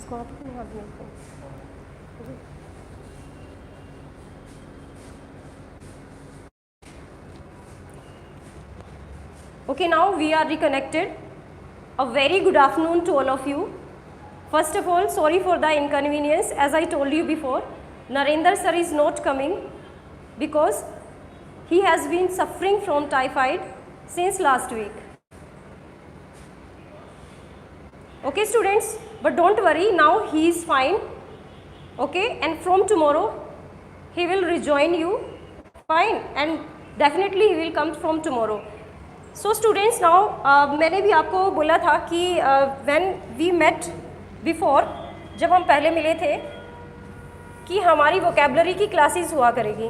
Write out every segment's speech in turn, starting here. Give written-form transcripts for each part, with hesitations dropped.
इसको आप okay, now we are reconnected. A very good afternoon to all of you. First of all, sorry for the inconvenience. As I told you before, Narendra sir is not coming because he has been suffering from typhoid since last week. Okay students, but don't worry, now he is fine. Okay, and from tomorrow he will rejoin you, fine, and definitely he will come from tomorrow. So students, now मैंने भी आपको बोला था कि when we met before, जब हम पहले मिले थे, कि हमारी वोकेबलरी की क्लासेस हुआ करेगी,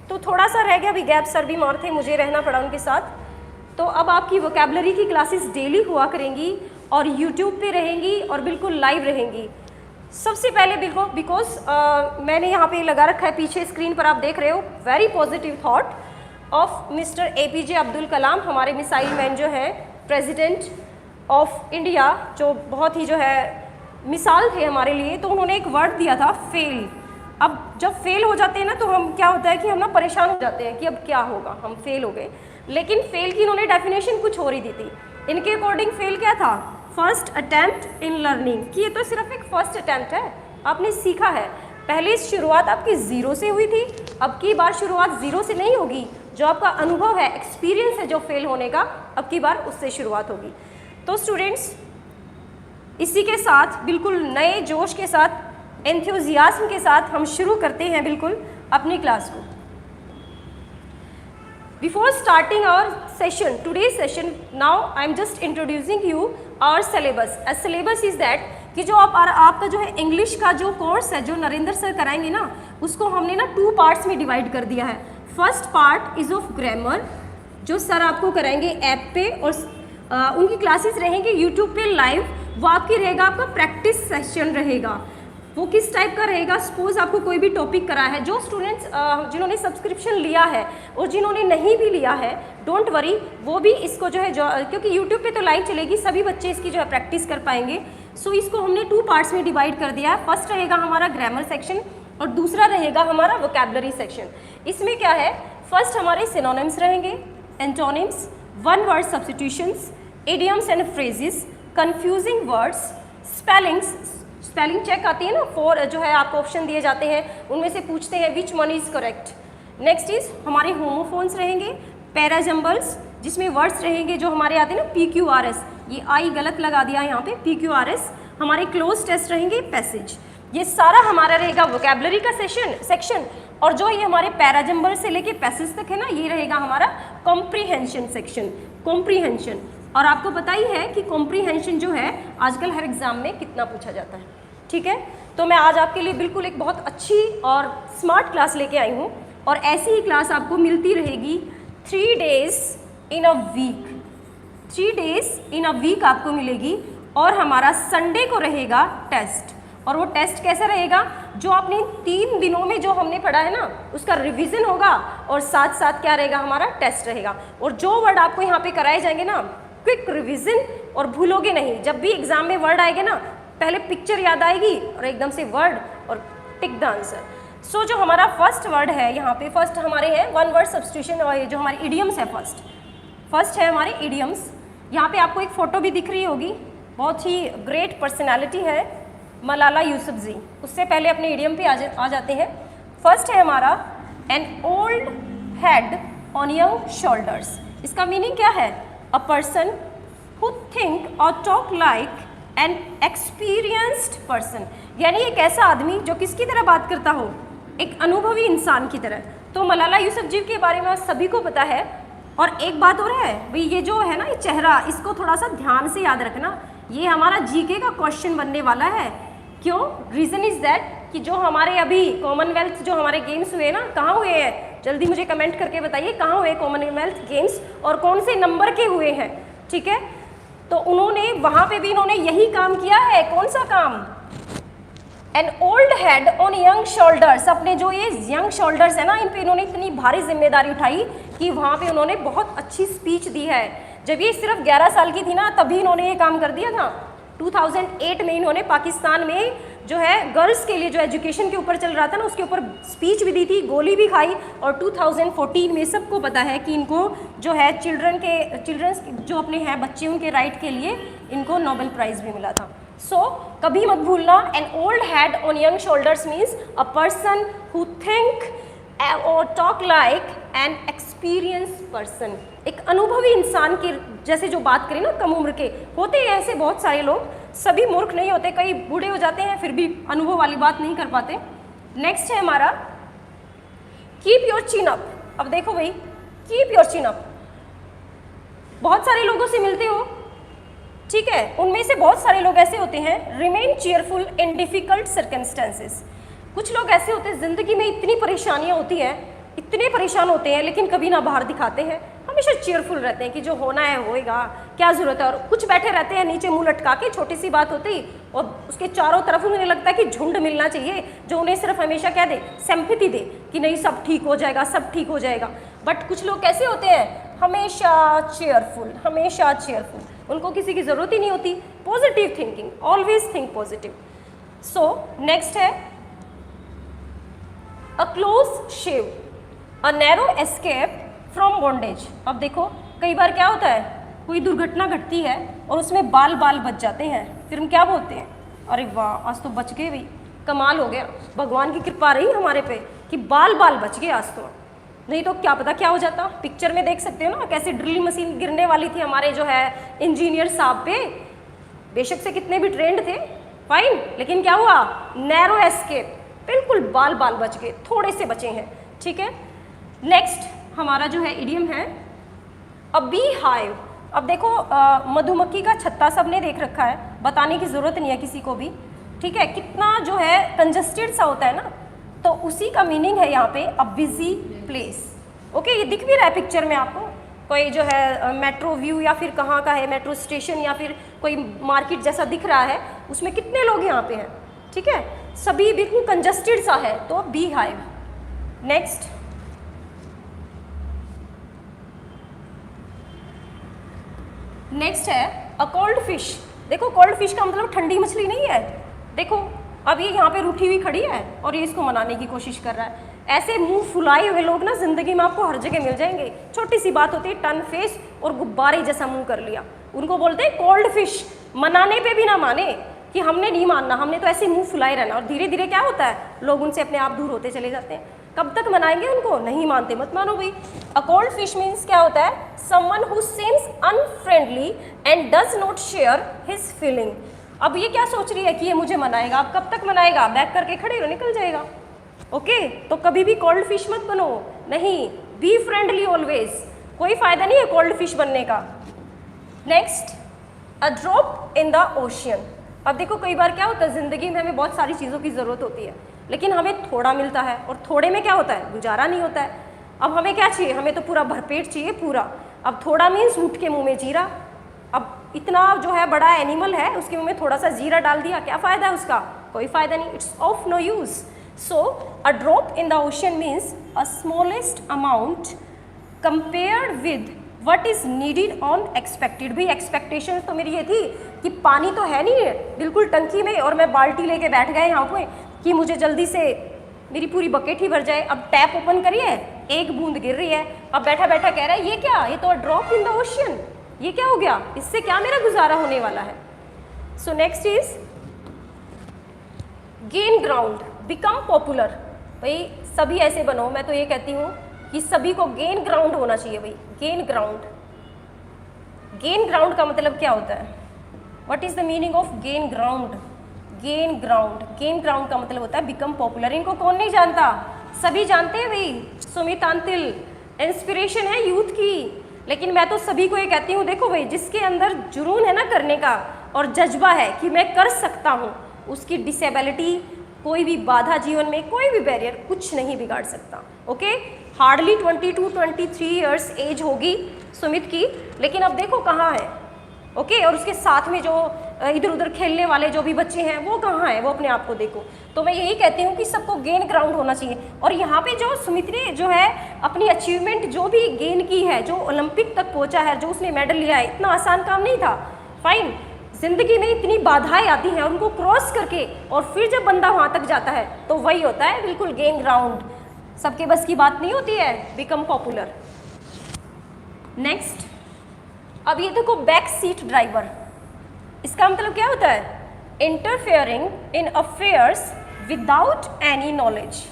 तो थोड़ा सा रह गया, अभी गैप, सर बीमार थे, मुझे रहना पड़ा उनके साथ, तो अब आपकी वोकेबलरी की क्लासेस डेली हुआ करेंगी और यूट्यूब पे रहेंगी और बिल्कुल लाइव रहेंगी। सबसे पहले बिकॉज मैंने यहाँ पे लगा रखा है पीछे स्क्रीन पर, आप देख रहे हो, very positive thought of mister APJ Abdul Kalam, हमारे मिसाइल मैन जो है, प्रेसिडेंट ऑफ इंडिया, जो बहुत ही जो है मिसाल थे हमारे लिए। तो उन्होंने एक वर्ड दिया था, फेल। अब जब फेल हो जाते हैं ना, तो हम क्या होता है कि हम ना परेशान हो जाते हैं कि अब क्या होगा, हम फेल हो गए। लेकिन फेल की इन्होंने डेफिनेशन कुछ और ही दी थी। इनके अकॉर्डिंग फेल क्या था? फर्स्ट अटैम्प्ट इन लर्निंग, कि ये तो सिर्फ एक फर्स्ट अटैम्प्ट है, आपने सीखा है। पहले शुरुआत आपकी ज़ीरो से हुई थी, अब की बार शुरुआत ज़ीरो से नहीं होगी। जो आपका अनुभव है, एक्सपीरियंस है जो फेल होने का, अब की बार उससे शुरुआत होगी। तो स्टूडेंट्स, इसी के साथ बिल्कुल नए जोश के साथ, एंथुजियाज्म के साथ हम शुरू करते हैं बिल्कुल अपनी क्लास को। Before starting our session, today's session, now I am just introducing you our syllabus. As syllabus is that कि जो आपका जो है इंग्लिश का जो कोर्स है, जो नरेंद्र सर कराएंगे ना, उसको हमने ना 2 पार्ट्स में डिवाइड कर दिया है। First part is of grammar, जो सर आपको कराएंगे ऐप पे, और उनकी क्लासेस रहेंगी यूट्यूब पे लाइव। वो आपकी रहेगा, आपका प्रैक्टिस सेशन रहेगा। वो किस टाइप का रहेगा? सपोज आपको कोई भी टॉपिक करा है, जो स्टूडेंट्स जिन्होंने सब्सक्रिप्शन लिया है और जिन्होंने नहीं भी लिया है, डोंट वरी, वो भी इसको जो है, क्योंकि यूट्यूब पे तो लाइव चलेगी, सभी बच्चे इसकी जो है प्रैक्टिस कर पाएंगे। सो इसको हमने 2 पार्ट्स में डिवाइड कर दिया है। फर्स्ट रहेगा हमारा ग्रामर सेक्शन और दूसरा रहेगा हमारा वोकैबुलरी सेक्शन। इसमें क्या है? फर्स्ट हमारे सिनोनिम्स रहेंगे, antonyms, one word substitutions, idioms and phrases, confusing words, spellings, spelling check आती है ना, 4 जो है आपको ऑप्शन दिए जाते हैं, उनमें से पूछते हैं which one is correct. Next is हमारे होमोफोन्स रहेंगे, पैराजम्बल्स, जिसमें वर्ड्स रहेंगे जो हमारे आते हैं ना, PQRS, ये आई गलत लगा दिया यहाँ पे, PQRS। हमारे क्लोज टेस्ट रहेंगे, पैसेज। ये सारा हमारा रहेगा वोकैबुलरी का सेक्शन। और जो ये हमारे पैराजम्बल से लेके पैसेज तक है ना, ये रहेगा हमारा कॉम्प्रीहेंशन सेक्शन, कॉम्प्रीहेंशन। और आपको पता ही है कि कॉम्प्रीहेंशन जो है आजकल हर एग्जाम में कितना पूछा जाता है, ठीक है। तो मैं आज आपके लिए बिल्कुल एक बहुत अच्छी और स्मार्ट क्लास लेके आई हूँ, और ऐसी ही क्लास आपको मिलती रहेगी 3 days in a week, 3 days in a week आपको मिलेगी। और हमारा संडे को रहेगा टेस्ट। और वो टेस्ट कैसा रहेगा? जो आपने 3 दिनों में जो हमने पढ़ा है ना, उसका रिवीजन होगा, और साथ साथ क्या रहेगा? हमारा टेस्ट रहेगा। और जो वर्ड आपको यहाँ पे कराए जाएंगे ना, क्विक रिवीजन, और भूलोगे नहीं। जब भी एग्जाम में वर्ड आएंगे ना, पहले पिक्चर याद आएगी और एकदम से वर्ड, और टिक द आंसर। सो जो हमारा फर्स्ट वर्ड है यहाँ पे, फर्स्ट हमारे हैं वन वर्ड सब्स्टिट्यूशन, और ये जो हमारी इडियम्स है, फर्स्ट है हमारे इडियम्स। यहाँ पे आपको एक फ़ोटो भी दिख रही होगी, बहुत ही ग्रेट पर्सनैलिटी है, मलाला यूसुफजई। उससे पहले अपने इडियम पे आ जाते हैं। फर्स्ट है हमारा N old head on young shoulders. इसका मीनिंग क्या है? अ पर्सन हु थिंक और talk like N experienced person, यानी एक ऐसा आदमी जो किसकी तरह बात करता हो? एक अनुभवी इंसान की तरह। तो मलाला यूसुफजई के बारे में सभी को पता है। और एक बात और है भाई, ये जो है ना, ये चेहरा, इसको थोड़ा सा ध्यान से याद रखना, ये हमारा जीके का क्वेश्चन बनने वाला है। क्यों? रीज़न इज़ दैट कि जो हमारे अभी कॉमनवेल्थ जो हमारे गेम्स हुए ना, कहाँ हुए हैं? जल्दी मुझे कमेंट करके बताइए, कहाँ हुए कॉमनवेल्थ गेम्स और कौन से नंबर के हुए हैं, ठीक है। तो उन्होंने वहाँ पे भी इन्होंने यही काम किया है। कौन सा काम? N old head on young shoulders. अपने जो ये यंग शोल्डर्स है ना, इन पे इन्होंने इतनी भारी जिम्मेदारी उठाई कि वहाँ पे उन्होंने बहुत अच्छी स्पीच दी है। जब ये सिर्फ 11 साल की थी ना, तभी इन्होंने ये काम कर दिया था। 2008 में इन्होंने पाकिस्तान में जो है गर्ल्स के लिए जो एजुकेशन के ऊपर चल रहा था ना, उसके ऊपर स्पीच भी दी थी, गोली भी खाई। और 2014 में सबको पता है कि इनको जो है चिल्ड्रंस जो अपने हैं बच्चे, उनके राइट के लिए इनको नोबेल प्राइज़ भी मिला था। सो कभी मत भूलना, an old head on young shoulders means a person who think और talk like an experience person. एक अनुभवी इंसान की जैसे जो बात करें ना, कम उम्र के होते हैं ऐसे बहुत सारे लोग, सभी मूर्ख नहीं होते, कई बूढ़े हो जाते हैं फिर भी अनुभव वाली बात नहीं कर पाते। नेक्स्ट है हमारा कीप योर चिन अप। अब देखो भाई, कीप योर चिन अप, बहुत सारे लोगों से मिलते हो, ठीक है, उनमें से बहुत सारे लोग ऐसे होते हैं रिमेन चीयरफुल इन डिफिकल्ट सर्कमस्टेंसेस। कुछ लोग ऐसे होते हैं जिंदगी में इतनी परेशानियां होती हैं, इतने परेशान होते हैं, लेकिन कभी ना बाहर दिखाते हैं, हमेशा चीयरफुल रहते हैं कि जो होना है होएगा, क्या ज़रूरत है। और कुछ बैठे रहते हैं नीचे मुंह लटका के, छोटी सी बात होती और उसके चारों तरफ उन्हें लगता है कि झुंड मिलना चाहिए जो उन्हें सिर्फ हमेशा क्या दे, सिंपैथी दे कि नहीं सब ठीक हो जाएगा, सब ठीक हो जाएगा। बट कुछ लोग कैसे होते हैं, हमेशा चीयरफुल, हमेशा चीयरफुल, उनको किसी की ज़रूरत ही नहीं होती। Positive thinking, always think positive. So next है a close shave, a narrow escape from bondage. अब देखो कई बार क्या होता है, कोई दुर्घटना घटती है और उसमें बाल बच जाते हैं, फिर हम क्या बोलते हैं, अरे वाह आज तो बच गए भाई, कमाल हो गया, भगवान की कृपा रही हमारे पे कि बाल बच गए आज तो, नहीं तो क्या पता क्या हो जाता। पिक्चर में देख सकते हो ना कैसे ड्रिल मशीन गिरने वाली थी हमारे जो है इंजीनियर साहब पे, बेशक से कितने भी ट्रेंड थे, फाइन, लेकिन क्या हुआ, नैरो एस्केप, बिल्कुल बाल बच गए, थोड़े से बचे हैं, ठीक है। नेक्स्ट हमारा जो है इडियम है अ बी हाइव। अब देखो मधुमक्खी का छत्ता सबने देख रखा है, बताने की ज़रूरत नहीं है किसी को भी, ठीक है, कितना जो है कंजस्टेड सा होता है ना, तो उसी का मीनिंग है यहाँ पे अ बिजी प्लेस। ओके, ये दिख भी रहा है पिक्चर में आपको, कोई जो है मेट्रो व्यू या फिर कहाँ का है मेट्रो स्टेशन या फिर कोई मार्केट जैसा दिख रहा है, उसमें कितने लोग यहाँ पे हैं, ठीक है, सभी बिल्कुल कंजस्टेड सा है, तो बी हाइव। नेक्स्ट है अ कोल्ड फिश। देखो कोल्ड फिश का मतलब ठंडी मछली नहीं है, देखो अब ये यहाँ पे रूठी हुई खड़ी है और ये इसको मनाने की कोशिश कर रहा है। ऐसे मुंह फुलाए हुए लोग ना जिंदगी में आपको हर जगह मिल जाएंगे, छोटी सी बात होती है टन फेस और गुब्बारे जैसा मुंह कर लिया, उनको बोलते हैं कोल्ड फिश। मनाने पे भी ना माने कि हमने नहीं मानना, हमने तो ऐसे मुंह फुलाए रहना, और धीरे धीरे क्या होता है, लोग उनसे अपने आप दूर होते चले जाते हैं। कब तक मनाएंगे उनको, नहीं मानते मत मानो भाई। अ कोल्ड फिश मीन्स क्या होता है, someone who seems unfriendly and does not share his feeling. अब ये क्या सोच रही है कि ये मुझे मनाएगा, अब कब तक मनाएगा, बैक करके खड़े रहो, निकल जाएगा। ओके, तो कभी भी कोल्ड फिश मत बनो, नहीं, बी फ्रेंडली ऑलवेज, कोई फायदा नहीं है कोल्ड फिश बनने का। Next a drop in the ocean. अब देखो कई बार क्या होता है जिंदगी में हमें बहुत सारी चीज़ों की ज़रूरत होती है, लेकिन हमें थोड़ा मिलता है और थोड़े में क्या होता है, गुजारा नहीं होता है। अब हमें क्या चाहिए, हमें तो पूरा भरपेट चाहिए पूरा। अब थोड़ा मीन्स ऊँट के मुंह में जीरा, अब इतना जो है बड़ा एनिमल है उसके मुंह में थोड़ा सा जीरा डाल दिया, क्या फ़ायदा है उसका, कोई फ़ायदा नहीं, it's of no use. So a drop in the ocean means a smallest amount compared with what is needed on expected. भाई एक्सपेक्टेशन तो मेरी ये थी कि पानी तो है नहीं बिल्कुल टंकी में और मैं बाल्टी लेके बैठ गए यहाँ पे कि मुझे जल्दी से मेरी पूरी बकेट ही भर जाए। अब टैप ओपन करिए, एक boond गिर रही है, अब बैठा बैठा कह रहा है ये क्या, ये तो ड्रॉप इन द ओशियन, ये क्या हो गया, इससे क्या मेरा गुजारा होने वाला है। So next is gain ground, become popular. भाई सभी ऐसे बनो, मैं तो ये कहती हूँ कि सभी को गेन ग्राउंड होना चाहिए। भाई गेन ग्राउंड, गेन ग्राउंड का मतलब क्या होता है, what is the meaning of gain ground. Gain ground, gain ground का मतलब होता है बिकम पॉपुलर। इनको कौन नहीं जानता, सभी जानते हैं भाई, सुमित अंतिल इंस्पिरेशन है यूथ की। लेकिन मैं तो सभी को ये कहती हूँ, देखो भाई जिसके अंदर जुनून है ना करने का और जज्बा है कि मैं कर सकता हूँ, उसकी डिसेबिलिटी, कोई भी बाधा जीवन में, कोई भी बैरियर कुछ नहीं बिगाड़ सकता। ओके, हार्डली 22-23 ईयर्स एज होगी सुमित की, लेकिन अब देखो कहाँ है। ओके, और उसके साथ में जो इधर उधर खेलने वाले जो भी बच्चे हैं वो कहाँ हैं, वो अपने आप को देखो। तो मैं यही कहती हूँ कि सबको गेन ग्राउंड होना चाहिए। और यहाँ पे जो सुमित ने जो है अपनी अचीवमेंट जो भी गेन की है, जो ओलंपिक तक पहुँचा है, जो उसने मेडल लिया है, इतना आसान काम नहीं था। फाइन, जिंदगी में इतनी बाधाएं आती हैं, उनको क्रॉस करके और फिर जब बंदा वहां तक जाता है तो वही होता है बिल्कुल गेम ग्राउंड। सबके बस की बात नहीं होती है बिकम पॉपुलर। नेक्स्ट, अब ये देखो बैक सीट ड्राइवर, इसका मतलब क्या होता है? Interfering in affairs without any knowledge.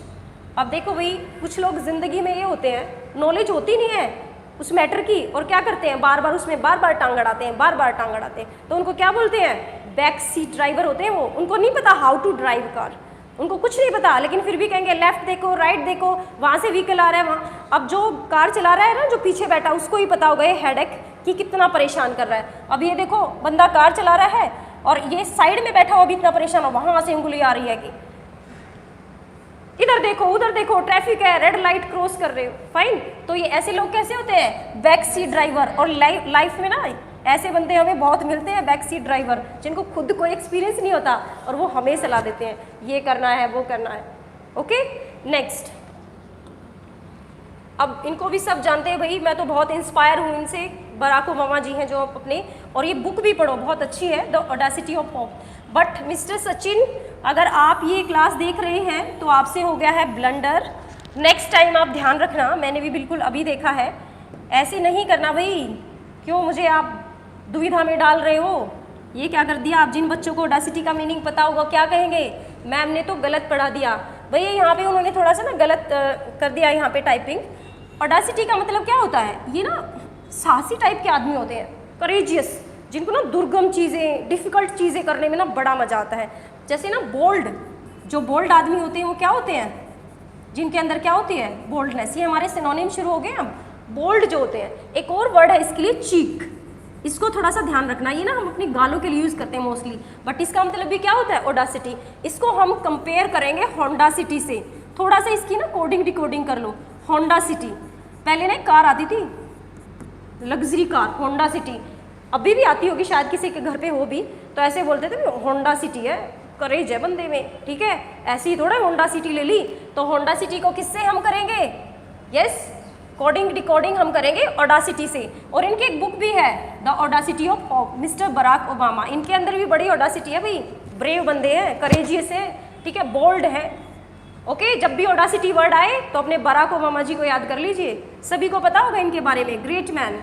अब देखो भाई, कुछ लोग जिंदगी में ये होते हैं, नॉलेज होती नहीं है उस मैटर की, और क्या करते हैं, बार बार उसमें बार बार टांग अड़ाते हैं, बार बार टांग अड़ाते हैं, तो उनको क्या बोलते हैं? बैक सीट ड्राइवर होते हैं वो। उनको नहीं पता हाउ टू ड्राइव कार, उनको कुछ नहीं पता, लेकिन फिर भी कहेंगे लेफ्ट देखो, राइट देखो, वहाँ से व्हीकल आ रहा है वहाँ। अब जो कार चला रहा है ना, जो पीछे बैठा, उसको ही पता होगा ये हेडेक कि कितना परेशान कर रहा है। अब ये देखो, बंदा कार चला रहा है और ये साइड में बैठा हुआ भी इतना परेशान हो, वहाँ से उंगली आ रही है कि इधर देखो उधर देखो, ट्रैफिक है, रेड लाइट क्रॉस कर रहे हो, फाइन। तो ये ऐसे लोग कैसे होते हैं? Back seat driver. और लाइफ में ना ऐसे बंदे हमें बहुत मिलते हैं, बैक सीट ड्राइवर, जिनको खुद कोई एक्सपीरियंस नहीं होता और वो हमें सलाह देते हैं, ये करना है वो करना है। ओके, नेक्स्ट, अब इनको भी सब जानते हैं भाई, मैं तो बहुत इंस्पायर हूँ इनसे। बराक ओबामा जी हैं जो अपने, और ये बुक भी पढ़ो, बहुत अच्छी है, the audacity of hope. But mister Sachin, अगर आप ये क्लास देख रहे हैं तो आपसे हो गया है ब्लंडर। नेक्स्ट टाइम आप ध्यान रखना, मैंने भी बिल्कुल अभी देखा है, ऐसे नहीं करना भाई। क्यों मुझे आप दुविधा में डाल रहे हो? ये क्या कर दिया आप? जिन बच्चों को ऑडेसिटी का मीनिंग पता होगा क्या कहेंगे? मैम ने तो गलत पढ़ा दिया। भैया यहाँ पे उन्होंने थोड़ा सा ना गलत कर दिया यहाँ पे टाइपिंग। ऑडेसिटी का मतलब क्या होता है? ये ना साहसी टाइप के आदमी होते हैं, करेजियस, जिनको ना दुर्गम चीज़ें, डिफ़िकल्ट चीज़ें करने में ना बड़ा मजा आता है। जैसे ना बोल्ड, जो बोल्ड आदमी होते हैं वो क्या होते हैं? जिनके अंदर क्या होती है? बोल्डनेस। ये हमारे सिनोनिम शुरू हो गए हम, बोल्ड जो होते हैं। एक और वर्ड है इसके लिए, चीक, इसको थोड़ा सा ध्यान रखना। ये ना हम अपनी गालों के लिए यूज़ करते हैं मोस्टली, बट इसका मतलब भी क्या होता है? ऑडेसिटी। इसको हम कंपेयर करेंगे होंडा सिटी से। थोड़ा सा इसकी ना कोडिंग डिकोडिंग कर लो। होंडा सिटी, पहले ना एक कार आती थी, लग्जरी कार, होंडा सिटी, अभी भी आती होगी शायद, किसी के घर पे हो भी, तो ऐसे बोलते थे होंडा सिटी है, करेज है बंदे में, ठीक है। ऐसे ही थोड़ा होंडा सिटी ले ली, तो होंडा सिटी को किससे हम करेंगे? यस, कोडिंग डिकोडिंग हम करेंगे ऑडेसिटी से। और इनकी एक बुक भी है, the audacity of hope, mister Barack Obama. इनके अंदर भी बड़ी ऑडेसिटी है भाई, ब्रेव बंदे हैं, करेजियस है, ठीक है, बोल्ड है। ओके, जब भी ऑडेसिटी वर्ड आए तो अपने बराक ओबामा जी को याद कर लीजिए, सभी को पता होगा इनके बारे में, great man.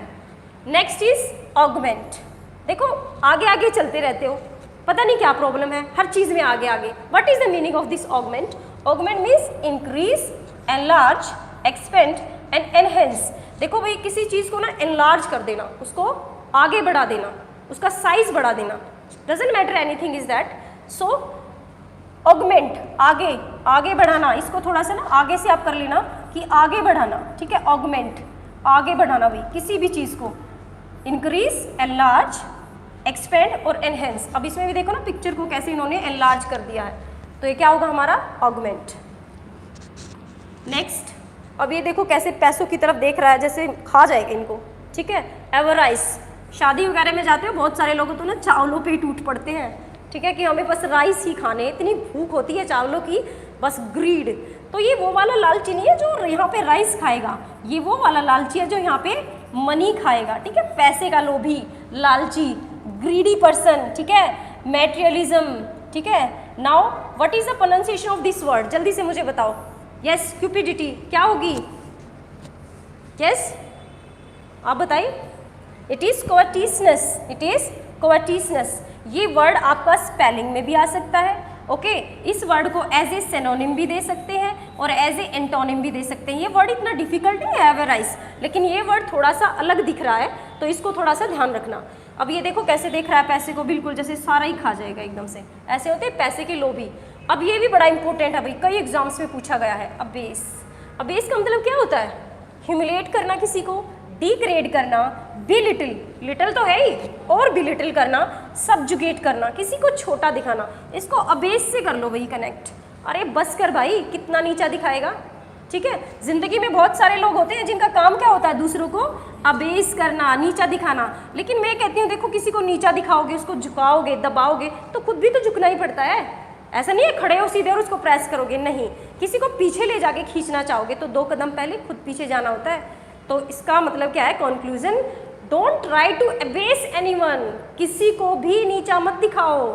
Next is augment. देखो आगे आगे चलते रहते हो, पता नहीं क्या प्रॉब्लम है, हर चीज़ में आगे आगे। What is the meaning of this augment? Augment means increase, enlarge, expand and enhance. देखो भाई, किसी चीज़ को ना एनलार्ज कर देना, उसको आगे बढ़ा देना, उसका साइज बढ़ा देना, doesn't matter anything is that. So augment, आगे आगे बढ़ाना, इसको थोड़ा सा ना आगे से आप कर लेना कि आगे बढ़ाना, ठीक है। ऑगमेंट, आगे बढ़ाना भाई किसी भी चीज़ को, इंक्रीज, एनलार्ज, एक्सपेंड और एनहेंस। अब इसमें भी देखो ना पिक्चर को कैसे इन्होंने एनलार्ज कर दिया है, तो ये क्या होगा हमारा? ऑगमेंट। नेक्स्ट, अब ये देखो कैसे पैसों की तरफ देख रहा है, जैसे खा जाएगा इनको, ठीक है। एवराइस, शादी वगैरह में जाते हो, बहुत सारे लोग तो ना चावलों पे ही टूट पड़ते हैं, ठीक है, कि हमें बस राइस ही खाने, इतनी भूख होती है चावलों की, बस ग्रीड। तो ये वो वाला लालची नहीं है जो यहाँ पे राइस खाएगा, ये वो वाला लालची है जो यहाँ पे मनी खाएगा, ठीक है, पैसे का लोभी, लालची, ग्रीडी पर्सन, ठीक है, मैटेरियलिज्म, ठीक है। Now what is the pronunciation of this word? जल्दी से मुझे बताओ। यस, क्यूपिडिटी क्या होगी? यस, आप बताइए। It is covetousness, it is covetousness. ये वर्ड आपका स्पेलिंग में भी आ सकता है, ओके। इस वर्ड को एज ए सिनोनिम भी दे सकते हैं और एज ए एंटोनिम भी दे सकते हैं। ये वर्ड इतना डिफिकल्ट नहीं है एवराइज, लेकिन ये वर्ड थोड़ा सा अलग दिख रहा है, तो इसको थोड़ा सा ध्यान रखना। अब ये देखो कैसे देख रहा है पैसे को, बिल्कुल जैसे सारा ही खा जाएगा एकदम से, ऐसे होते हैं पैसे के लोभी। अब ये भी बड़ा इंपॉर्टेंट है भाई, कई एग्जाम्स में पूछा गया है। अबेस, अबेस का मतलब क्या होता है? ह्यूमिलेट करना किसी को, डिग्रेड करना, बिलिटिल, लिटिल तो है ही, और बिलिटिल करना, सब्जुगेट करना, किसी को छोटा दिखाना। इसको अबेस से कर लो भाई कनेक्ट। अरे बस कर भाई, कितना नीचा दिखाएगा, ठीक है। जिंदगी में बहुत सारे लोग होते हैं जिनका काम क्या होता है? दूसरों को अबेस करना, नीचा दिखाना। लेकिन मैं कहती हूँ देखो, किसी को नीचा दिखाओगे, उसको झुकाओगे, दबाओगे, तो खुद भी तो झुकना ही पड़ता है। ऐसा नहीं है खड़े हो सीधे और उसको प्रेस करोगे, नहीं। किसी को पीछे ले जाके खींचना चाहोगे तो 2 कदम पहले खुद पीछे जाना होता है। तो इसका मतलब क्या है? Conclusion, don't try to abase anyone, किसी को भी नीचा मत दिखाओ।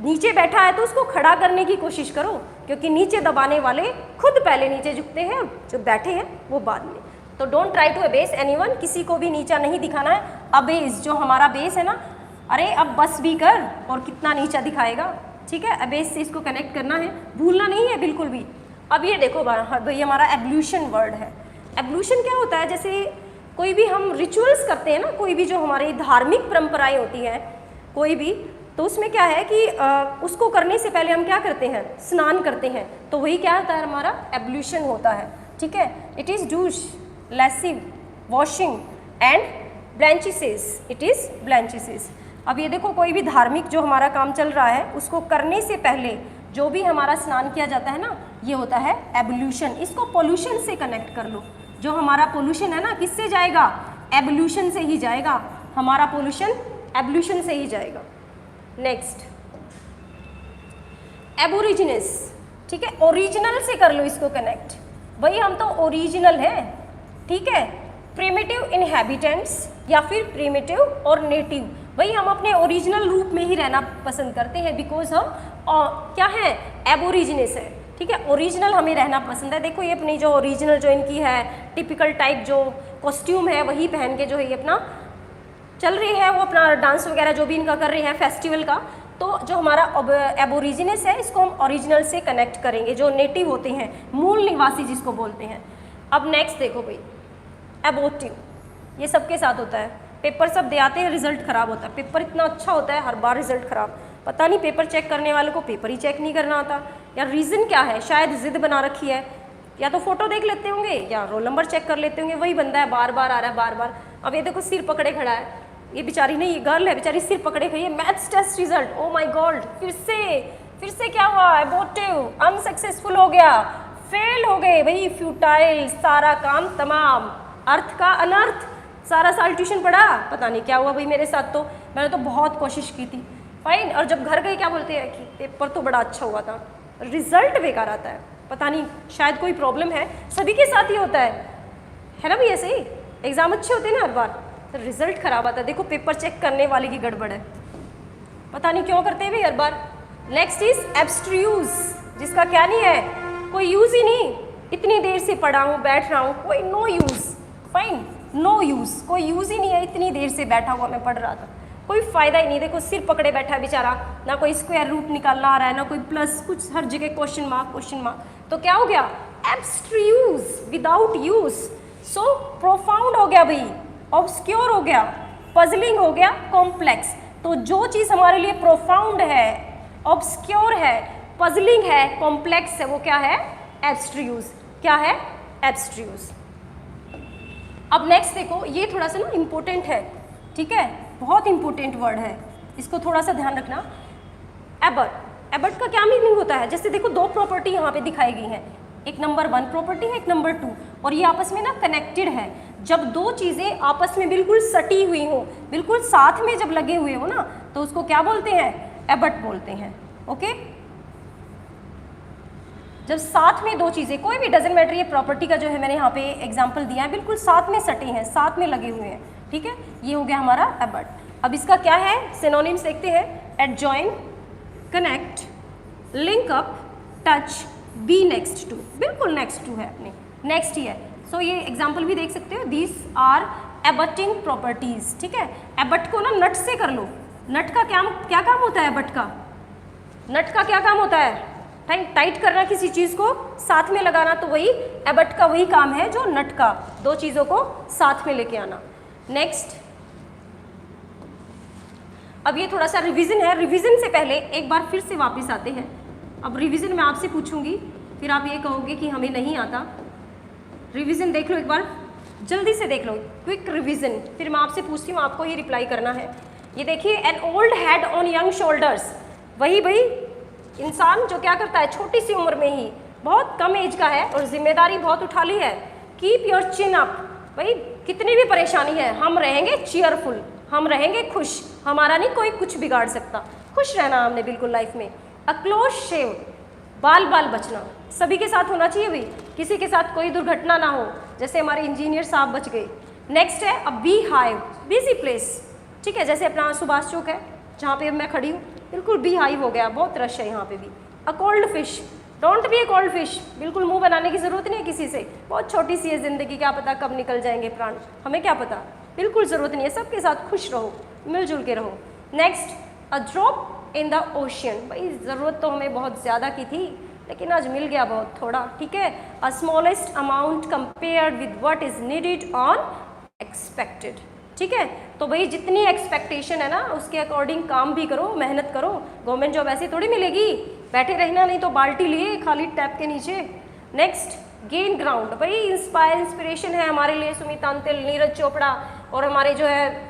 नीचे बैठा है तो उसको खड़ा करने की कोशिश करो, क्योंकि नीचे दबाने वाले खुद पहले नीचे झुकते हैं, जो बैठे हैं वो बाद में। तो don't try to abase anyone, किसी को भी नीचा नहीं दिखाना है। अबेस जो हमारा बेस है ना, अरे अब बस भी कर, और कितना नीचा दिखाएगा, ठीक है। अबेस से इसको कनेक्ट करना है, भूलना नहीं है बिल्कुल भी। अब ये देखो भाई हमारा एवोल्यूशन वर्ड है। एवोल्यूशन क्या होता है, जैसे कोई भी हम रिचुअल्स करते हैं ना, कोई भी जो हमारी धार्मिक परंपराएं होती हैं कोई भी, तो उसमें क्या है कि उसको करने से पहले हम क्या करते हैं, स्नान करते हैं, तो वही क्या होता है, हमारा एवोल्यूशन होता है, ठीक है। It is douche, lessive, washing and blanchisses, it is blanchisses. अब ये देखो कोई भी धार्मिक जो हमारा काम चल रहा है उसको करने से पहले जो भी हमारा स्नान किया जाता है ना, ये होता है एवोल्यूशन। इसको पोल्यूशन से कनेक्ट कर लो। जो हमारा पोल्यूशन है ना, किससे जाएगा, एवोल्यूशन से ही जाएगा। हमारा पोल्यूशन एवोल्यूशन से ही जाएगा। नेक्स्ट एबोरिजिनस, ठीक है, ओरिजिनल से कर लो इसको कनेक्ट। भाई हम तो ओरिजिनल है, ठीक है। प्रिमिटिव इनहैबिटेंट्स या फिर प्रिमिटिव और नेटिव, भाई हम अपने ओरिजिनल रूप में ही रहना पसंद करते हैं, बिकॉज हम क्या है, एबोरिजिनस है, ठीक है। ओरिजिनल हमें रहना पसंद है। देखो ये अपनी जो ओरिजिनल जो इनकी है टिपिकल टाइप जो कॉस्ट्यूम है वही पहन के जो है ये अपना चल रही है, वो अपना डांस वगैरह जो भी इनका कर रही है फेस्टिवल का। तो जो हमारा एबोरिजिनस है इसको हम ओरिजिनल से कनेक्ट करेंगे, जो नेटिव होते हैं, मूल निवासी जिसको बोलते हैं। अब नेक्स्ट देखो भाई एबोटिव, ये सबके साथ होता है। पेपर सब दे आते हैं, रिजल्ट खराब होता है। पेपर इतना अच्छा होता है, हर बार रिजल्ट खराब। पता नहीं पेपर चेक करने वालों को पेपर ही चेक नहीं करना आता, या रीज़न क्या है, शायद जिद बना रखी है, या तो फोटो देख लेते होंगे या रोल नंबर चेक कर लेते होंगे, वही बंदा है बार बार आ रहा है बार बार। अब ये देखो सिर पकड़े खड़ा है, ये बेचारी नहीं, ये गर्ल है बेचारी, सिर पकड़े खड़ी है। Maths test result, oh my god, फिर से क्या हुआ, एबोटिव, अनसक्सेसफुल हो गया, फेल हो गए भाई, फ्यूटाइल, सारा काम तमाम, अर्थ का अनर्थ। सारा साल ट्यूशन पढ़ा, पता नहीं क्या हुआ भाई मेरे साथ, तो मैंने तो बहुत कोशिश की थी, फाइन। और जब घर गए क्या बोलते हैं कि पेपर तो बड़ा अच्छा हुआ था, रिजल्ट बेकार आता है, पता नहीं शायद कोई प्रॉब्लम है। सभी के साथ ही होता है ना भाई, ऐसे ही एग्जाम अच्छे होते हैं ना हर बार, तो रिजल्ट खराब आता है। देखो पेपर चेक करने वाले की गड़बड़ है, पता नहीं क्यों करते हैं भाई हर बार। नेक्स्ट इज एब्स्ट्रूज, जिसका क्या नहीं है, कोई यूज ही नहीं, इतनी देर से पढ़ा हूँ बैठ रहा हूँ, कोई no use, fine, no use, कोई यूज ही नहीं है, इतनी देर से बैठा हुआ मैं पढ़ रहा था, कोई फायदा ही नहीं। देखो सिर पकड़े बैठा है बेचारा, ना कोई स्क्वायर रूट निकालना आ रहा है, ना कोई प्लस, कुछ हर जगह क्वेश्चन मार्क, तो क्या हो गया, एब्स्ट्रूज, विदाउट यूज। सो प्रोफाउंड हो गया भाई, ऑब्सक्योर हो गया, पजलिंग हो गया, कॉम्प्लेक्स। तो जो चीज़ हमारे लिए प्रोफाउंड है, ऑब्सक्योर है, पजलिंग है, कॉम्प्लेक्स है, वो क्या है, एब्स्ट्रूज। क्या है, एब्स्ट्रूज। अब नेक्स्ट देखो, ये थोड़ा सा ना इम्पोर्टेंट है, ठीक है, बहुत इंपॉर्टेंट वर्ड है, इसको थोड़ा सा ध्यान रखना। एबट, एबट का क्या मीनिंग होता है, जैसे देखो दो प्रॉपर्टी यहाँ पे दिखाई गई हैं, एक नंबर 1 प्रॉपर्टी है, एक नंबर 2, और ये आपस में ना कनेक्टेड है। जब दो चीज़ें आपस में बिल्कुल सटी हुई हो, बिल्कुल साथ में जब लगे हुए हो ना, तो उसको क्या बोलते हैं, एबट बोलते हैं। ओके, जब साथ में दो चीज़ें, कोई भी डजंट मैटर, ये प्रॉपर्टी का जो है मैंने यहाँ पे एग्जांपल दिया है, बिल्कुल साथ में सटे हैं, साथ में लगे हुए हैं, ठीक है, ये हो गया हमारा एबट। अब इसका क्या है, सिनोनिम्स देखते हैं, adjoin, connect, link up, touch, be next to, बिल्कुल नेक्स्ट टू है अपने, नेक्स्ट ही है। सो ये एग्जाम्पल भी देख सकते हो, दीज आर एबटिंग प्रॉपर्टीज, ठीक है। एबट को ना नट से कर लो, नट का क्या काम होता है, एबट का, नट का क्या काम होता है, टाइट करना किसी चीज़ को, साथ में लगाना, तो वही एबट का वही काम है जो नट का, दो चीज़ों को साथ में लेके आना। नेक्स्ट, अब ये थोड़ा सा रिवीजन है, रिवीजन से पहले एक बार फिर से वापस आते हैं। अब रिवीजन मैं आपसे पूछूंगी, फिर आप ये कहोगे कि हमें नहीं आता। रिवीजन देख लो एक बार, जल्दी से देख लो, क्विक रिवीजन, फिर मैं आपसे पूछती हूँ, आपको ही रिप्लाई करना है। ये देखिए, N old head on young shoulders, वही भाई इंसान जो क्या करता है, छोटी सी उम्र में ही, बहुत कम एज का है और जिम्मेदारी बहुत उठा ली है। कीप योर चिन अप, भाई कितनी भी परेशानी है, हम रहेंगे चीयरफुल, हम रहेंगे खुश, हमारा नहीं कोई कुछ बिगाड़ सकता, खुश रहना हमने बिल्कुल लाइफ में। अ क्लोज शेव, बाल बचना, सभी के साथ होना चाहिए भाई, किसी के साथ कोई दुर्घटना ना हो, जैसे हमारे इंजीनियर साहब बच गए, नेक्स्ट है अ बी हाइव, बिजी प्लेस, ठीक है, जैसे अपना सुभाष चौक है जहाँ पे मैं खड़ी हूँ, बिल्कुल बी हाइव हो गया, बहुत रश है यहाँ पे भी। A cold fish, don't be A cold fish, बिल्कुल मुंह बनाने की ज़रूरत नहीं है किसी से, बहुत छोटी सी है ज़िंदगी, क्या पता कब निकल जाएंगे प्राण, हमें क्या पता, बिल्कुल ज़रूरत नहीं है, सबके साथ खुश रहो, मिलजुल के रहो। Next a drop in the ocean, भाई ज़रूरत तो हमें बहुत ज़्यादा की थी लेकिन आज मिल गया बहुत थोड़ा, ठीक है। अ smallest amount compared with what is needed on expected, ठीक है। तो भाई जितनी एक्सपेक्टेशन है ना उसके अकॉर्डिंग काम भी करो, मेहनत करो, गवर्नमेंट जॉब ऐसे थोड़ी मिलेगी, बैठे रहना नहीं तो बाल्टी लिए खाली टैप के नीचे। नेक्स्ट गेन ग्राउंड, भाई इंस्पिरेशन है हमारे लिए सुमित अंतिल, नीरज चोपड़ा और हमारे जो है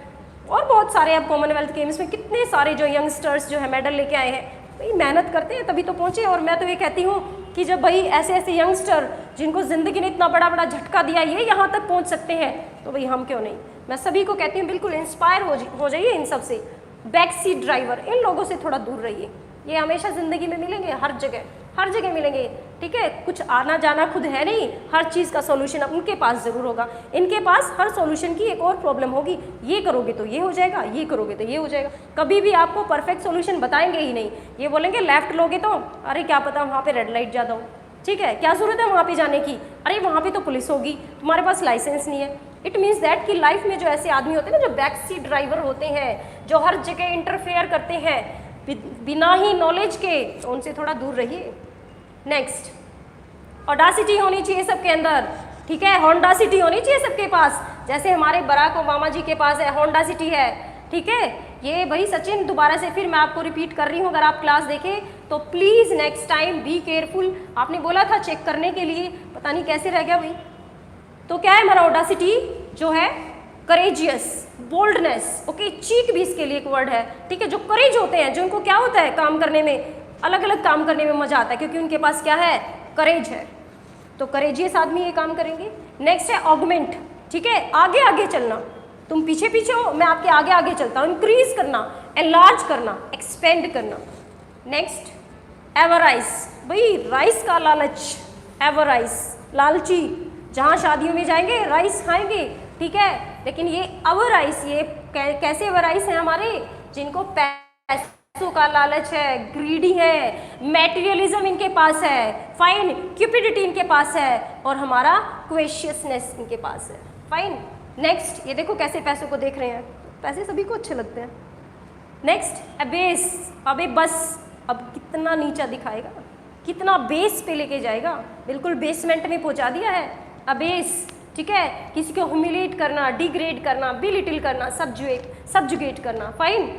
और बहुत सारे, अब कॉमनवेल्थ गेम्स में कितने सारे जो यंगस्टर्स जो है मेडल लेके आए हैं, भाई मेहनत करते हैं तभी तो पहुँचे। और मैं तो ये कहती हूँ कि जब भाई ऐसे ऐसे यंगस्टर जिनको ज़िंदगी ने इतना बड़ा बड़ा झटका दिया ये यहाँ तक पहुँच सकते हैं तो भाई हम क्यों नहीं। मैं सभी को कहती हूँ बिल्कुल इंस्पायर हो जाइए इन सब से। बैक सीट ड्राइवर, इन लोगों से थोड़ा दूर रहिए, ये हमेशा ज़िंदगी में मिलेंगे, हर जगह मिलेंगे, ठीक है। कुछ आना जाना खुद है नहीं, हर चीज़ का सॉल्यूशन उनके पास ज़रूर होगा, इनके पास हर सॉल्यूशन की एक और प्रॉब्लम होगी, ये करोगे तो ये हो जाएगा, ये करोगे तो ये हो जाएगा, कभी भी आपको परफेक्ट सॉल्यूशन बताएंगे ही नहीं। ये बोलेंगे लेफ्ट लोगे तो अरे क्या पता वहाँ पे रेड लाइट ज़्यादा हो, ठीक है, क्या ज़रूरत है वहाँ पे जाने की, अरे वहाँ पे तो पुलिस होगी, तुम्हारे पास लाइसेंस नहीं है। इट मीन्स दैट कि लाइफ में जो ऐसे आदमी होते हैं ना, जो बैक सीट ड्राइवर होते हैं, जो हर जगह इंटरफेयर करते हैं बिना ही नॉलेज के, तो उनसे थोड़ा दूर रहिए। नेक्स्ट ऑडासिटी होनी चाहिए सबके अंदर, ठीक है, होंडासिटी होनी चाहिए सबके पास, जैसे हमारे बराक ओबामा जी के पास है, होंडासिटी है, ठीक है। ये भाई सचिन दोबारा से फिर मैं आपको रिपीट कर रही हूँ, अगर आप क्लास देखें तो please next time be careful. आपने बोला था चेक करने के लिए, पता नहीं कैसे रह गया भाई। तो क्या है हमारा ऑडासिटी जो है, करेजियस, बोल्डनेस, ओके, चीक भी इसके लिए एक वर्ड है, ठीक है। जो करेज होते हैं, जो उनको क्या होता है काम करने में, अलग अलग काम करने में मजा आता है क्योंकि उनके पास क्या है, करेज है, तो करेजियस आदमी ये काम करेंगे। नेक्स्ट है ऑगमेंट, ठीक है, आगे आगे चलना, तुम पीछे पीछे हो, मैं आपके आगे आगे चलता हूँ, इंक्रीज करना, एनलार्ज करना, एक्सपेंड करना। नेक्स्ट एवराइज, भाई राइस का लालच, एवराइज, लालची, जहाँ शादियों में जाएंगे राइस खाएंगे, ठीक है, लेकिन ये अवराइस, ये कैसे अवराइस हैं हमारे, जिनको पैसों का लालच है, ग्रीडी है, मैटेरियलिज्म इनके पास है, फाइन, क्यूपिडिटी इनके पास है, और हमारा क्वेशियसनेस इनके पास है, फाइन। नेक्स्ट ये देखो कैसे पैसों को देख रहे हैं, पैसे सभी को अच्छे लगते हैं। नेक्स्ट अबेस, अबे बस, अब कितना नीचा दिखाएगा, कितना बेस पे लेके जाएगा, बिल्कुल बेसमेंट में पहुंचा दिया है, अबेस, ठीक है, किसी को ह्यूमिलेट करना, डिग्रेड करना, बिलिटिल करना, सब्जुगेट करना, फाइन।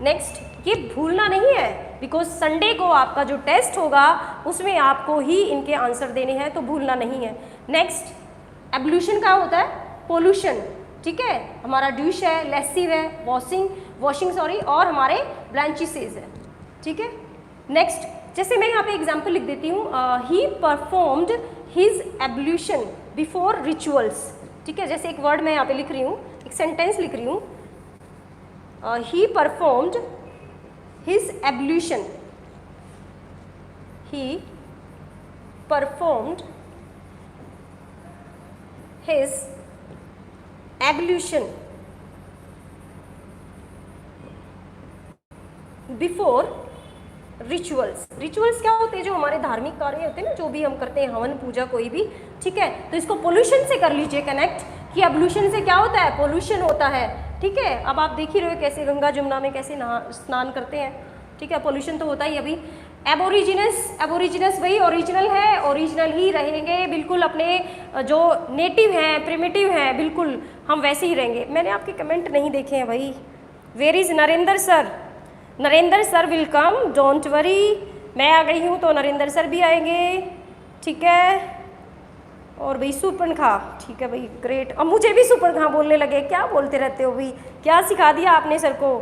नेक्स्ट ये भूलना नहीं है, बिकॉज संडे को आपका जो टेस्ट होगा उसमें आपको ही इनके आंसर देने हैं, तो भूलना नहीं है। नेक्स्ट एब्ल्यूशन का होता है पोल्यूशन, ठीक है, हमारा ड्यूश है, लेसिव है, वॉशिंग सॉरी, और हमारे ब्लैंचिसेस है, ठीक है। नेक्स्ट जैसे मैं यहाँ पे एग्जाम्पल लिख देती हूँ, ही performed his ablution before rituals, ठीक है, जैसे एक वर्ड मैं यहाँ पे लिख रही हूँ, एक सेंटेंस लिख रही हूँ, ही परफॉर्म्ड हिज एब्ल्यूशन, ही performed his ablution before rituals. Rituals क्या होते हैं, जो हमारे धार्मिक कार्य होते हैं ना, जो भी हम करते हैं, हवन पूजा कोई भी, ठीक है, तो इसको पोल्यूशन से कर लीजिए कनेक्ट, कि एब्ल्यूशन से क्या होता है, पोल्यूशन होता है, ठीक है। अब आप देख ही रहे हो कैसे गंगा जमुना में कैसे स्नान करते हैं, ठीक है, पोल्यूशन तो होता ही। अभी एबोरिजिनस वही ओरिजिनल है, ओरिजिनल ही रहेंगे, बिल्कुल अपने जो नेटिव हैं, प्रिमिटिव हैं, बिल्कुल हम वैसे ही रहेंगे। मैंने आपके कमेंट नहीं देखे हैं भाई। Where is Narendra sir, Narendra sir will come, don't worry, मैं आ गई हूँ तो नरेंद्र सर भी आएंगे, ठीक है। और भाई सुपर्णखा, ठीक है भाई, ग्रेट। अब मुझे भी सुपर्णखा बोलने लगे, क्या बोलते रहते हो भाई, क्या सिखा दिया आपने सर को,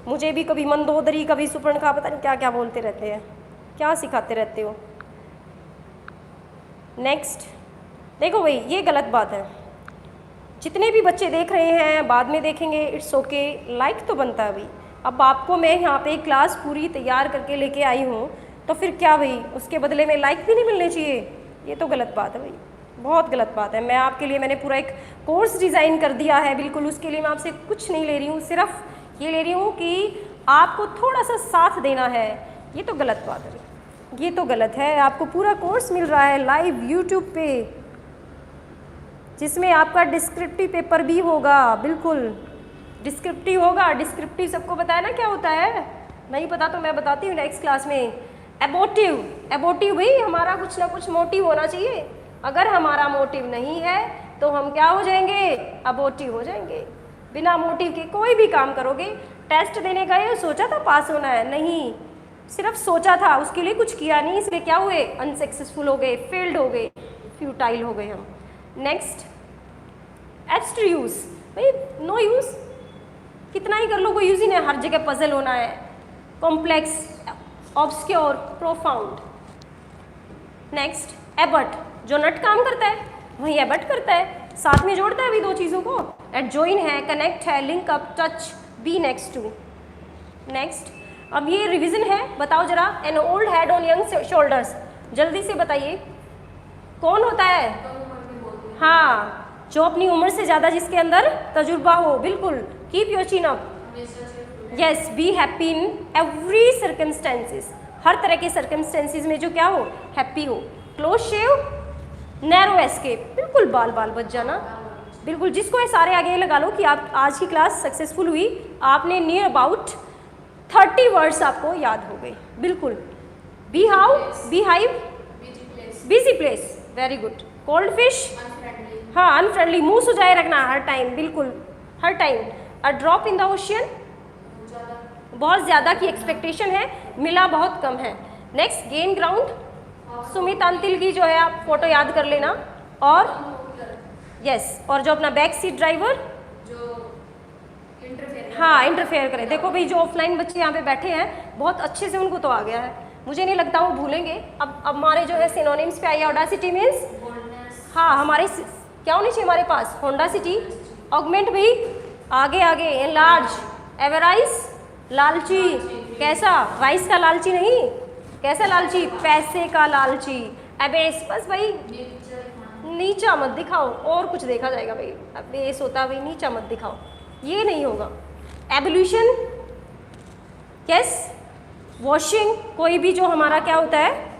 मुझे भी कभी मंदोदरी, कभी सुपर्णखा, पता नहीं क्या क्या बोलते रहते हैं, क्या सिखाते रहते हो। नेक्स्ट देखो भाई, ये गलत बात है, जितने भी बच्चे देख रहे हैं बाद में देखेंगे, इट्स ओके, लाइक तो बनता है भाई। अब आपको मैं यहाँ पे क्लास पूरी तैयार करके लेके आई हूँ, तो फिर क्या भाई, उसके बदले में लाइक भी नहीं मिलने चाहिए, ये तो गलत बात है भाई, बहुत गलत बात है। मैंने पूरा एक कोर्स डिज़ाइन कर दिया है, बिल्कुल उसके लिए मैं आपसे कुछ नहीं ले रही हूँ, सिर्फ ये ले रही हूँ कि आपको थोड़ा सा साथ देना है। ये तो गलत बात है, ये तो गलत है। आपको पूरा कोर्स मिल रहा है लाइव यूट्यूब पे, जिसमें आपका डिस्क्रिप्टिव पेपर भी होगा, बिल्कुल डिस्क्रिप्टिव होगा। डिस्क्रिप्टिव सबको पता है ना क्या होता है? नहीं पता तो मैं बताती हूँ नेक्स्ट क्लास में। एबोटिव भाई हमारा कुछ ना कुछ मोटिव होना चाहिए। अगर हमारा मोटिव नहीं है तो हम क्या हो जाएंगे? अबोटिव हो जाएंगे। बिना मोटिव के कोई भी काम करोगे, टेस्ट देने गए सोचा था पास होना है, नहीं, सिर्फ सोचा था, उसके लिए कुछ किया नहीं, इसलिए क्या हुए? अनसक्सेसफुल हो गए, फेल्ड हो गए, फ्यूटाइल हो गए हम। नेक्स्ट एब्स्ट्रूज भाई, नो यूज़, कितना ही कर लो कोई यूज़ ही नहीं, हर जगह पजल होना है। Complex, obscure, profound. Next Abbott, जो नट काम करता है वही एबट करता है, साथ में जोड़ता है अभी दो चीज़ों को। एडजॉइन है, कनेक्ट है, link up, touch, be next to. Next अब ये रिवीजन है, बताओ जरा। An old head on young shoulders, जल्दी से बताइए कौन होता है? हाँ, जो अपनी उम्र से ज़्यादा जिसके अंदर तजुर्बा हो, बिल्कुल। Keep your chin up, yes, be happy in every circumstances, हर तरह के सर्कमस्टेंसेस में जो क्या हो? हैप्पी हो। क्लोज शेव, नैरो एस्केप, बिल्कुल बाल बाल बच जाना, बिल्कुल। जिसको ये सारे आगे लगा लो कि आप आज की क्लास सक्सेसफुल हुई, आपने नियर अबाउट 30 वर्ड्स आपको याद हो गए, बिल्कुल। Bee how, bee hive, busy place, very good. Cold fish, हाँ, अनफ्रेंडली, मुंह सुजाए रखना हर टाइम, बिल्कुल हर time. A drop in the ocean, बहुत ज़्यादा की एक्सपेक्टेशन है, मिला बहुत कम है। Next gain ground, Sumit Antil की जो है आप फोटो याद कर लेना। और यस, और जो अपना बैक सीट ड्राइवर जो हाँ इंटरफेयर करे। देखो भाई, जो ऑफलाइन बच्चे यहाँ पे बैठे हैं बहुत अच्छे से उनको तो आ गया है, मुझे नहीं लगता वो भूलेंगे। अब हमारे जो है सिनोनिम्स पे आइए। ऑडासिटी मीन्स, हाँ, हमारे क्या होनी चाहिए हमारे पास? होंडासिटी। ऑगमेंट भाई, आगे आगे, एनलार्ज, एवराइज, लालची, कैसा? राइस का लालची नहीं, कैसा लालची? पैसे का लालची। अबेस, बस भाई नीचा मत दिखाओ, और कुछ देखा जाएगा भाई। अबेस होता भाई, नीचा मत दिखाओ, ये नहीं होगा। Evolution, yes. वॉशिंग, कोई भी जो हमारा क्या होता है,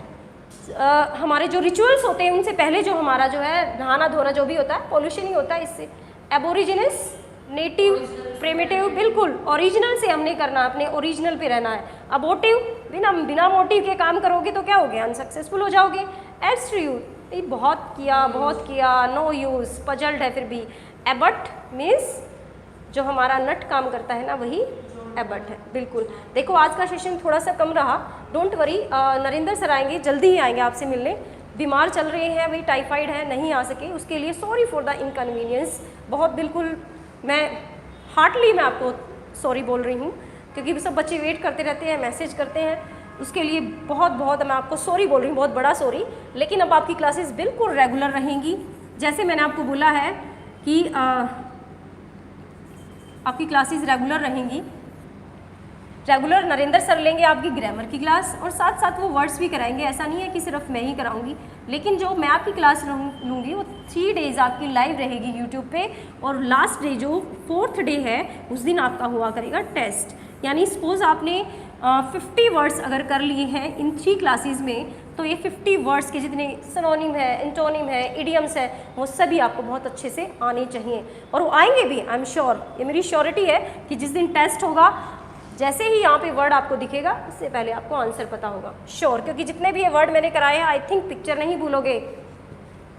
हमारे जो रिचुअल्स होते हैं उनसे पहले जो हमारा जो है नहाना धोना जो भी होता है, पोल्यूशन ही होता है इससे। एबोरिजिनस, नेटिव, प्रिमिटिव, बिल्कुल ओरिजिनल से हमने करना, अपने ओरिजिनल पे रहना है। अबोटिव, बिना मोटिव के काम करोगे तो क्या हो गया? अनसक्सेसफुल हो जाओगे। एब्स्ट्रूट, ये बहुत किया, नो यूज़, पजल्ड है फिर भी। एबट मीन्स जो हमारा नट काम करता है ना, वही एबट है, बिल्कुल। देखो आज का सेशन थोड़ा सा कम रहा, डोंट वरी। नरेंद्र सर आएंगे, जल्दी ही आएंगे आपसे मिलने। बीमार चल रहे हैं भाई, टाइफाइड है, नहीं आ सके, उसके लिए सॉरी फॉर द इनकन्वीनियंस। बहुत बिल्कुल मैं हार्टली मैं आपको सॉरी बोल रही हूँ, क्योंकि सब बच्चे वेट करते रहते हैं, मैसेज करते हैं, उसके लिए बहुत मैं आपको सॉरी बोल रही हूँ, बहुत बड़ा सॉरी। लेकिन अब आपकी क्लासेस बिल्कुल रेगुलर रहेंगी, जैसे मैंने आपको बोला है कि आपकी क्लासेस रेगुलर रहेंगी। रेगुलर नरेंद्र सर लेंगे आपकी ग्रामर की क्लास, और साथ साथ वो वर्ड्स भी कराएंगे। ऐसा नहीं है कि सिर्फ मैं ही कराऊंगी, लेकिन जो मैं आपकी क्लास लूँगी वो 3 डेज़ आपकी लाइव रहेगी यूट्यूब पे। और लास्ट डे जो 4th डे है उस दिन आपका हुआ करेगा टेस्ट। यानी सपोज आपने 50 वर्ड्स अगर कर लिए हैं इन 3 क्लासेस में, तो ये 50 वर्ड्स के जितने सिनोनिम है, एंटोनिम है, इडियम्स है, वो सभी आपको बहुत अच्छे से आने चाहिए, और वो आएंगे भी, आई एम श्योर। ये मेरी श्योरिटी है कि जिस दिन टेस्ट होगा, जैसे ही यहाँ पे वर्ड आपको दिखेगा, इससे पहले आपको आंसर पता होगा, श्योर। क्योंकि जितने भी ये वर्ड मैंने कराए हैं, आई थिंक पिक्चर नहीं भूलोगे।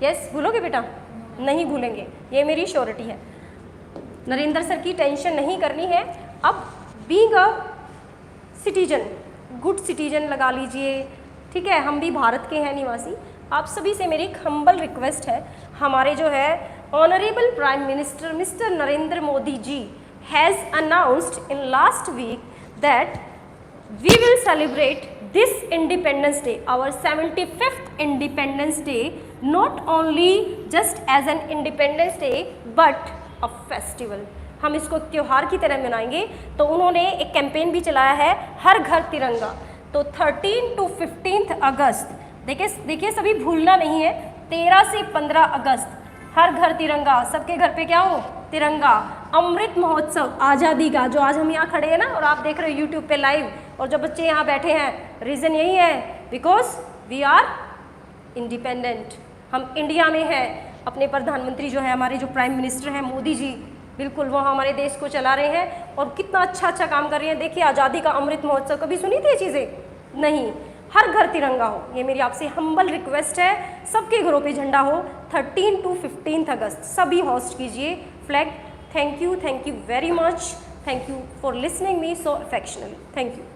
यस, भूलोगे बेटा? नहीं भूलेंगे, ये मेरी श्योरिटी है। नरेंद्र सर की टेंशन नहीं करनी है। अब being a citizen, good citizen लगा लीजिए, ठीक है, हम भी भारत के हैं निवासी। आप सभी से मेरी एक हम्बल रिक्वेस्ट है, हमारे जो है honourable prime minister mister Narendra Modi ji has announced in last week that we will celebrate this Independence Day, our 75th Independence Day, not only just as an Independence Day but a festival. हम इसको त्योहार की तरह मनाएंगे। तो उन्होंने एक कैंपेन भी चलाया है, हर घर तिरंगा। तो 13 to 15 अगस्त, देखिए सभी भूलना नहीं है, 13 से 15 अगस्त हर घर तिरंगा, सबके घर पे क्या हो, तिरंगा। अमृत महोत्सव आज़ादी का, जो आज हम यहाँ खड़े हैं ना और आप देख रहे हो यूट्यूब पे लाइव, और जो बच्चे यहाँ बैठे हैं, रीज़न यही है बिकॉज वी आर इंडिपेंडेंट, हम इंडिया में हैं। अपने प्रधानमंत्री जो है, हमारे जो प्राइम मिनिस्टर हैं मोदी जी, बिल्कुल वो हमारे देश को चला रहे हैं और कितना अच्छा अच्छा काम कर रहे हैं। देखिए आज़ादी का अमृत महोत्सव, कभी सुनी थी ये चीज़ें? नहीं। हर घर तिरंगा हो, ये मेरी आपसे हम्बल रिक्वेस्ट है। सबके घरों पे झंडा हो। 13 to 15 अगस्त सभी होस्ट कीजिए flag. Thank you very much. Thank you for listening me so affectionately. Thank you.